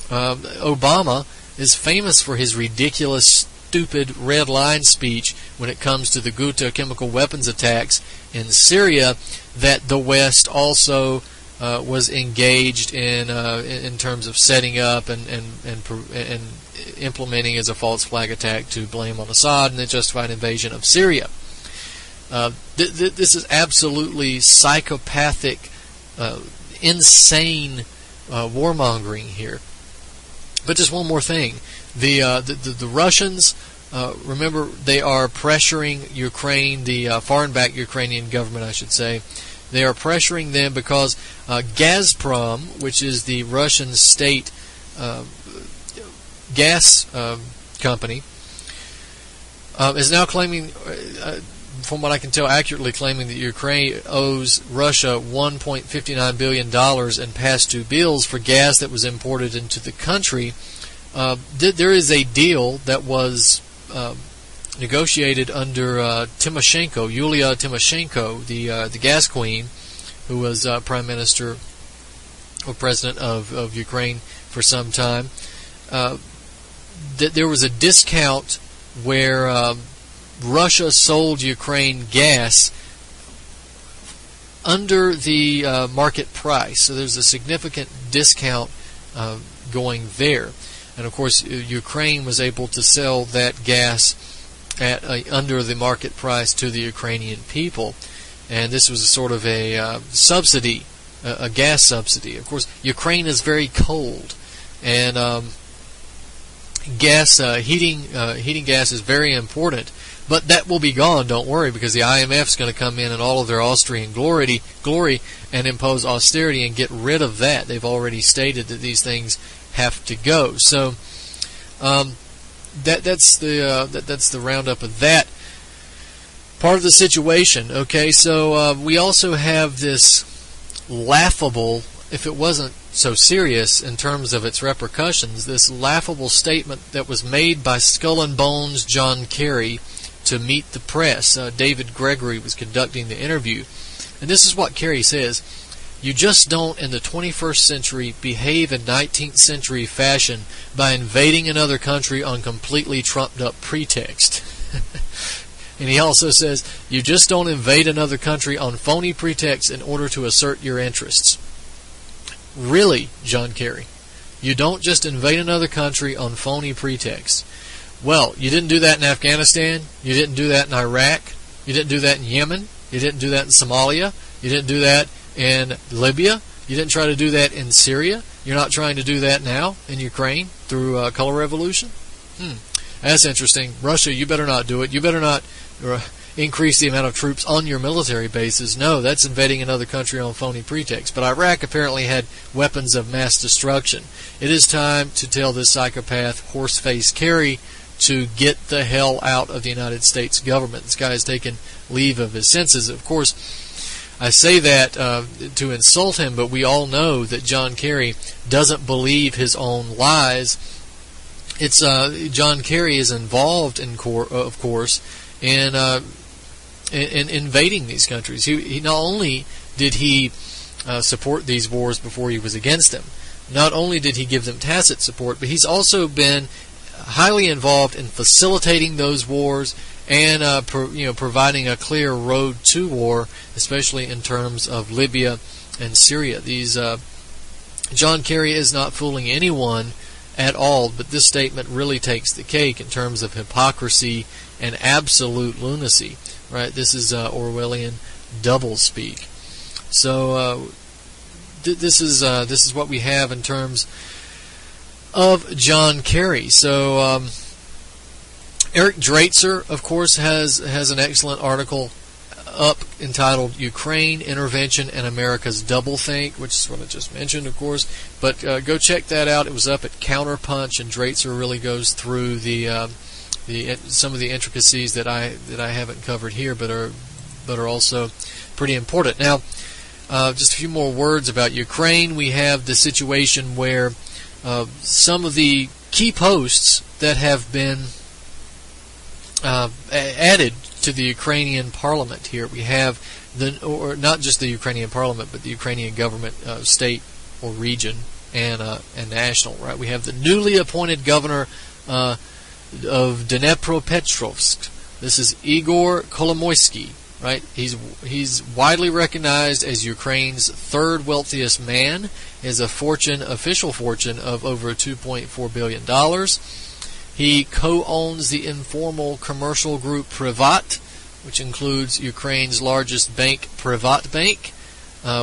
Obama is famous for his ridiculous, stupid red line speech when it comes to the Ghouta chemical weapons attacks in Syria that the West also was engaged in terms of setting up and implementing as a false flag attack to blame on Assad and the justified invasion of Syria. This is absolutely psychopathic, insane warmongering here. But just one more thing: the Russians, remember, they are pressuring Ukraine, the foreign-backed Ukrainian government, I should say. They are pressuring them because Gazprom, which is the Russian state gas company, is now claiming, from what I can tell, accurately claiming that Ukraine owes Russia $1.59 billion in past due bills for gas that was imported into the country. There is a deal that was negotiated under Tymoshenko, Yulia Tymoshenko, the gas queen, who was prime minister or president of Ukraine for some time. There was a discount where Russia sold Ukraine gas under the market price. So there's a significant discount going there. And of course, Ukraine was able to sell that gas at under the market price to the Ukrainian people. and this was a sort of a subsidy, a gas subsidy. Of course, Ukraine is very cold, and heating gas is very important. But that will be gone, don't worry, because the IMF is going to come in all of their Austrian glory and impose austerity and get rid of that. They've already stated that these things have to go. So that's the roundup of that part of the situation. Okay, so we also have this laughable, if it wasn't so serious in terms of its repercussions, this laughable statement that was made by Skull and Bones John Kerry to meet the press. David Gregory was conducting the interview, and this is what Kerry says: "You just don't, in the 21st century, behave in 19th century fashion by invading another country on completely trumped up pretext." And he also says, "You just don't invade another country on phony pretext in order to assert your interests." Really, John Kerry? You don't just invade another country on phony pretext? Well, you didn't do that in Afghanistan, you didn't do that in Iraq, you didn't do that in Yemen, you didn't do that in Somalia, you didn't do that in Libya, you didn't try to do that in Syria, you're not trying to do that now in Ukraine through color revolution? That's interesting. Russia, you better not do it. You better not increase the amount of troops on your military bases. No, that's invading another country on phony pretext. But Iraq apparently had weapons of mass destruction. It is time to tell this psychopath, Horseface Kerry, to get the hell out of the United States government. This guy has taken leave of his senses. Of course, I say that to insult him, but we all know that John Kerry doesn't believe his own lies. It's John Kerry is involved, of course, in invading these countries. He not only did he support these wars before he was against them, not only did he give them tacit support, but he's also been highly involved in facilitating those wars and providing a clear road to war, especially in terms of Libya and Syria. John Kerry is not fooling anyone at all, but this statement really takes the cake in terms of hypocrisy and absolute lunacy. Right? This is Orwellian doublespeak. So this is what we have in terms of John Kerry. So Eric Draitser, of course, has an excellent article up entitled "Ukraine Intervention and America's Doublethink," which is what I just mentioned, of course. But go check that out. It was up at Counterpunch, and Draitser really goes through some of the intricacies that I haven't covered here, but are also pretty important. Now, just a few more words about Ukraine. We have the situation where some of the key posts that have been added to the Ukrainian parliament here. We have not just the Ukrainian parliament, but the Ukrainian government, state or region, and national. Right? We have the newly appointed governor of Dnepropetrovsk. This is Igor Kolomoisky. Right? He's widely recognized as Ukraine's third wealthiest man. He has a official fortune of over $2.4 billion. He co-owns the informal commercial group Privat, which includes Ukraine's largest bank, Privat Bank,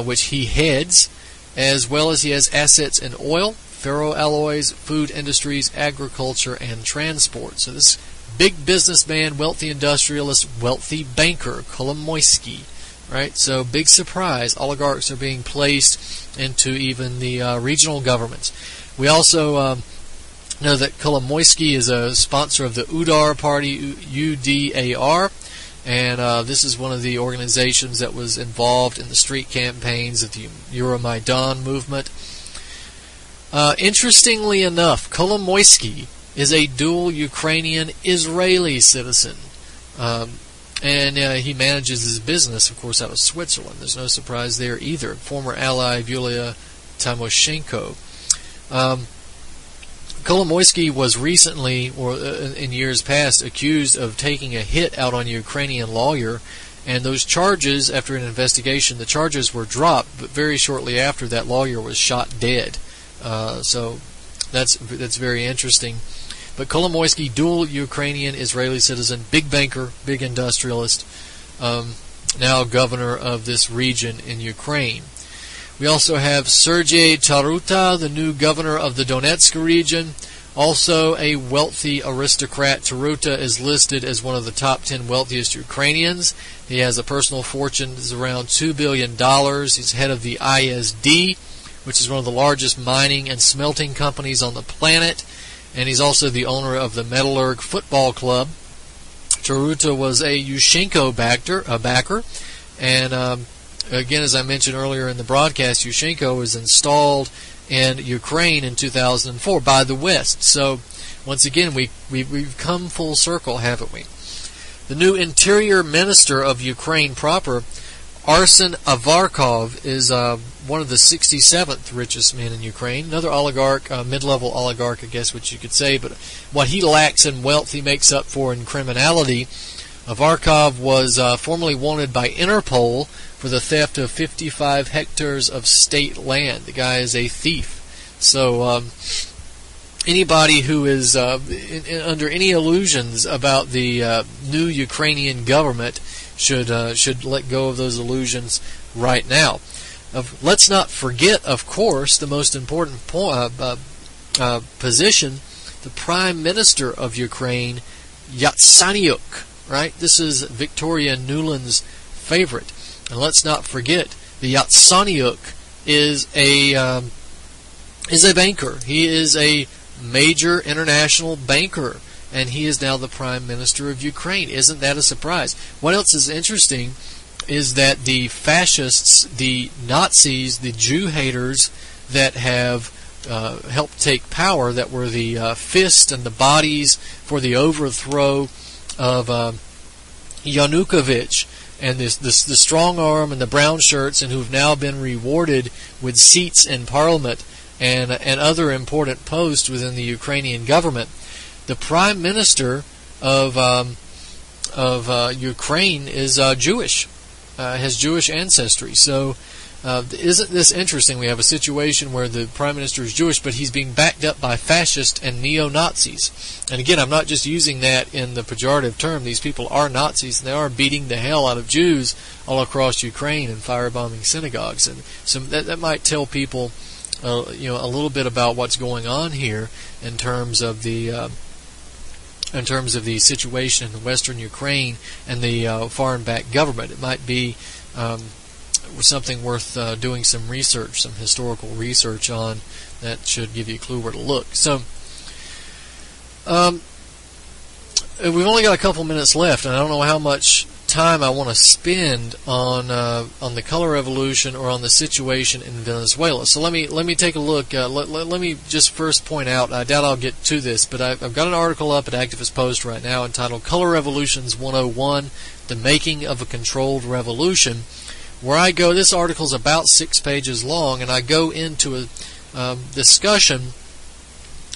which he heads, as well as he has assets in oil, ferroalloys, food industries, agriculture, and transport. So this big businessman, wealthy industrialist, wealthy banker, Kolomoisky, right? So big surprise, oligarchs are being placed into even the regional governments. We also know that Kolomoisky is a sponsor of the UDAR party, UDAR, and this is one of the organizations that was involved in the street campaigns of the Euromaidan movement. Interestingly enough, Kolomoisky is a dual Ukrainian-Israeli citizen, and he manages his business, of course, out of Switzerland. There's no surprise there either. Former ally Yulia Tymoshenko. Kolomoisky was recently, or in years past, accused of taking a hit out on a Ukrainian lawyer, and those charges, after an investigation, the charges were dropped, but very shortly after, that lawyer was shot dead. So that's very interesting. But Kolomoisky, dual Ukrainian-Israeli citizen, big banker, big industrialist, now governor of this region in Ukraine. We also have Sergei Taruta, the new governor of the Donetsk region, also a wealthy aristocrat. Taruta is listed as one of the top 10 wealthiest Ukrainians. He has a personal fortune that's around $2 billion. He's head of the ISD, which is one of the largest mining and smelting companies on the planet, and he's also the owner of the Metallurg Football Club. Taruta was a Yushchenko backer, and again, as I mentioned earlier in the broadcast, Yushchenko was installed in Ukraine in 2004 by the West. So, once again, we've come full circle, haven't we? The new interior minister of Ukraine proper, Arsen Avarkov, is one of the 67th richest men in Ukraine. Another oligarch, mid-level oligarch, I guess what you could say. But what he lacks in wealth, he makes up for in criminality. Avarkov was formerly wanted by Interpol for the theft of 55 hectares of state land. The guy is a thief. So anybody who is under any illusions about the new Ukrainian government should let go of those illusions right now. Let's not forget, of course, the most important position, the Prime Minister of Ukraine, Yatsenyuk. Right? This is Victoria Nuland's favorite. And let's not forget, the Yatsenyuk is a banker. He is a major international banker, and he is now the Prime Minister of Ukraine. Isn't that a surprise? What else is interesting is that the fascists, the Nazis, the Jew haters that have helped take power, that were the fist and the bodies for the overthrow of Yanukovych, and the strong arm and the brown shirts, and who've now been rewarded with seats in parliament and other important posts within the Ukrainian government. The Prime Minister of Ukraine is Jewish, has Jewish ancestry. So isn't this interesting? We have a situation where the Prime Minister is Jewish, but he's being backed up by fascists and neo-Nazis. And again, I'm not just using that in the pejorative term. These people are Nazis, and they are beating the hell out of Jews all across Ukraine and firebombing synagogues. And so that might tell people, a little bit about what's going on here in terms of the situation in Western Ukraine and the foreign-backed government. It might be something worth doing some research, some historical research on. That should give you a clue where to look. So, we've only got a couple minutes left, and I don't know how much time I want to spend on the color revolution or on the situation in Venezuela. So let me take a look. Let me just first point out, I doubt I'll get to this, but I've got an article up at Activist Post right now entitled Color Revolutions 101, The Making of a Controlled Revolution, where I go, this article is about 6 pages long, and I go into a discussion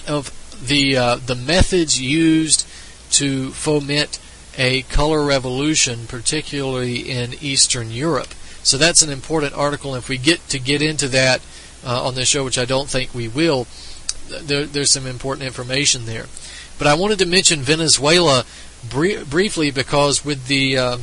of the methods used to foment a color revolution, particularly in Eastern Europe. So that's an important article. If we get into that on this show, which I don't think we will, there's some important information there. But I wanted to mention Venezuela briefly because with the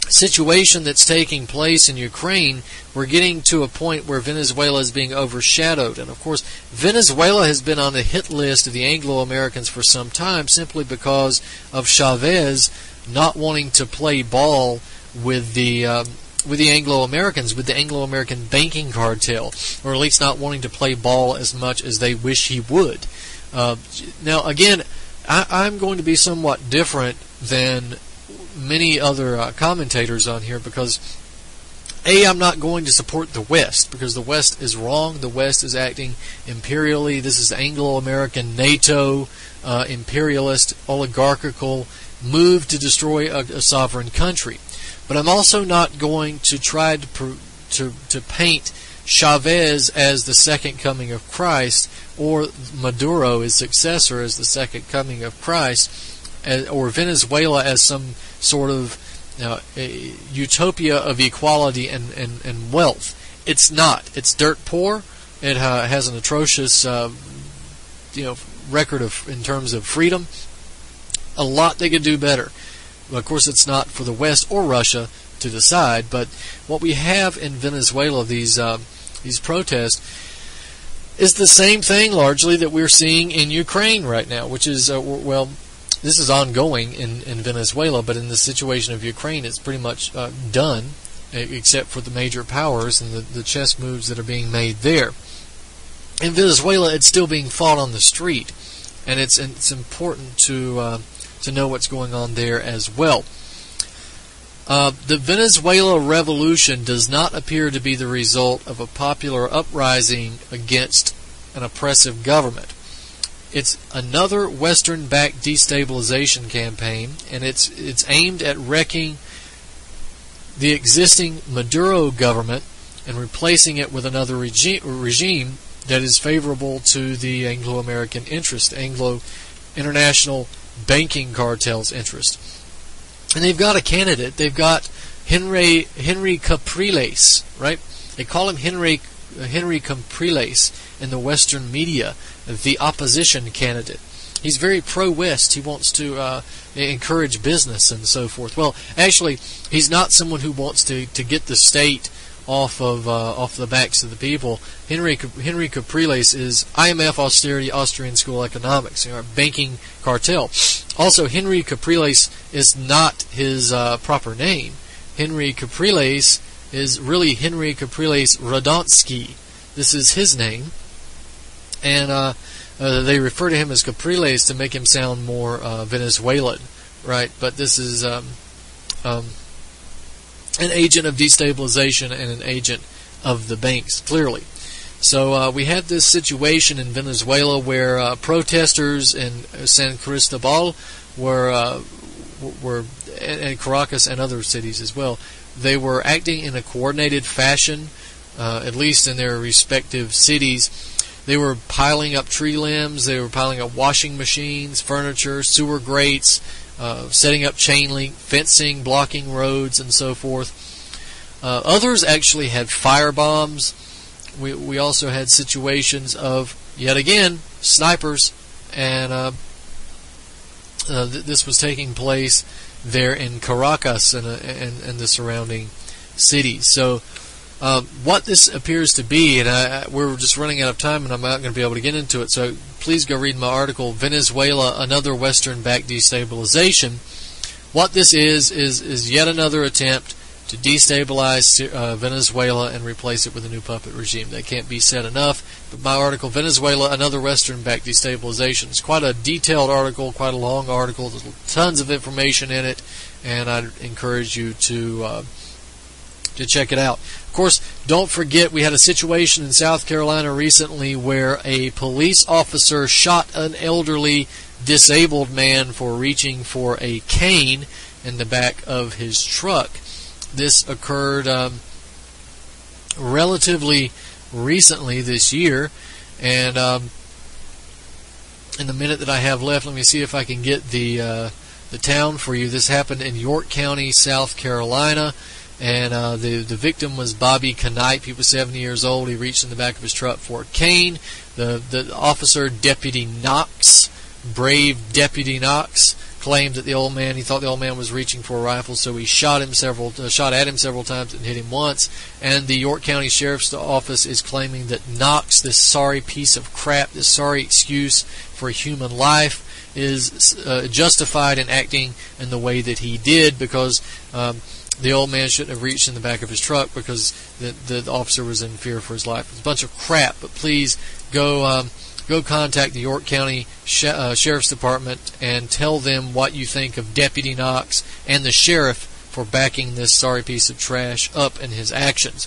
situation that's taking place in Ukraine, we're getting to a point where Venezuela is being overshadowed. And of course, Venezuela has been on the hit list of the Anglo-Americans for some time simply because of Chavez not wanting to play ball with the Anglo-Americans, with the Anglo-American banking cartel, or at least not wanting to play ball as much as they wish he would. Now, again, I'm going to be somewhat different than many other commentators on here because I'm not going to support the West because the West is wrong. The West is acting imperially. This is the Anglo-American NATO imperialist oligarchical move to destroy a sovereign country. But I'm also not going to try to paint Chavez as the second coming of Christ or Maduro, his successor, as the second coming of Christ, or Venezuela as some sort of a utopia of equality and wealth. It's not. It's dirt poor. It has an atrocious record in terms of freedom. A lot they could do better. But of course, it's not for the West or Russia to decide. But what we have in Venezuela, these protests, is the same thing largely that we're seeing in Ukraine right now, which is, this is ongoing in Venezuela, but in the situation of Ukraine, it's pretty much done, except for the major powers and the chess moves that are being made there. In Venezuela, it's still being fought on the street, and it's important to know what's going on there as well. The Venezuela revolution does not appear to be the result of a popular uprising against an oppressive government. It's another Western-backed destabilization campaign, and it's aimed at wrecking the existing Maduro government and replacing it with another regime that is favorable to the Anglo-American interest, Anglo-international banking cartel's interest. And they've got a candidate. They've got Henry Capriles, right? They call him Henry Capriles in the Western media, the opposition candidate. He's very pro-West. He wants to encourage business and so forth. Well, actually, he's not someone who wants to get the state off the backs of the people. Henry Capriles is IMF austerity, Austrian school economics, a banking cartel. Also, Henry Capriles is not his proper name. Henry Capriles is really Henry Capriles Radonsky. This is his name, and they refer to him as Capriles to make him sound more Venezuelan, right? But this is an agent of destabilization and an agent of the banks, clearly. So we had this situation in Venezuela where protesters in San Cristobal were and Caracas and other cities as well. They were acting in a coordinated fashion, at least in their respective cities. They were piling up tree limbs. They were piling up washing machines, furniture, sewer grates, setting up chain link fencing, blocking roads, and so forth. Others actually had fire bombs. We also had situations of, yet again, snipers, and this was taking place there in Caracas and the surrounding cities. So what this appears to be, and we're just running out of time, and I'm not going to be able to get into it, so please go read my article, Venezuela, Another Western-Backed Destabilization. What this is yet another attempt to destabilize Venezuela and replace it with a new puppet regime. That can't be said enough. But my article, Venezuela, Another Western-Backed Destabilization, is quite a detailed article, quite a long article. There's tons of information in it, and I'd encourage you to check it out. Of course, don't forget we had a situation in South Carolina recently where a police officer shot an elderly disabled man for reaching for a cane in the back of his truck. This occurred relatively recently this year, and in the minute that I have left, let me see if I can get the town for you. This happened in York County, South Carolina, and the victim was Bobby Knipe. He was 70 years old. He reached in the back of his truck for a cane. The officer, Deputy Knox, brave Deputy Knox, claimed that he thought the old man was reaching for a rifle, so he shot at him several times and hit him once. And the York County Sheriff's Office is claiming that Knox, this sorry piece of crap, this sorry excuse for human life, is justified in acting in the way that he did, because the old man shouldn't have reached in the back of his truck because the officer was in fear for his life. It's a bunch of crap, but please go contact the York County Sheriff's Department and tell them what you think of Deputy Knox and the sheriff for backing this sorry piece of trash up in his actions.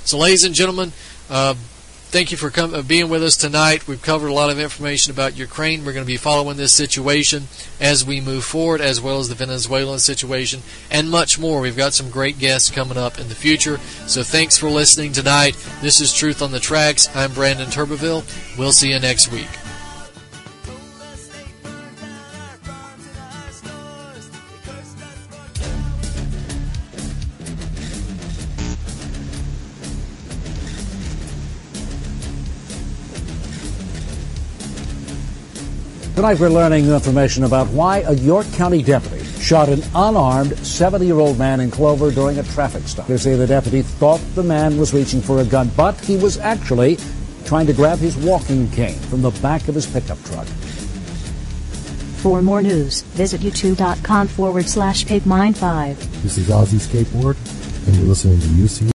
So, ladies and gentlemen, thank you for being with us tonight. We've covered a lot of information about Ukraine. We're going to be following this situation as we move forward, as well as the Venezuelan situation, and much more. We've got some great guests coming up in the future. So thanks for listening tonight. This is Truth on the Tracks. I'm Brandon Turbeville. We'll see you next week. Tonight we're learning information about why a York County deputy shot an unarmed 70-year-old man in Clover during a traffic stop. They say the deputy thought the man was reaching for a gun, but he was actually trying to grab his walking cane from the back of his pickup truck. For more news, visit youtube.com/pigmine5. This is Ozzy Skateboard, and you're listening to UCI.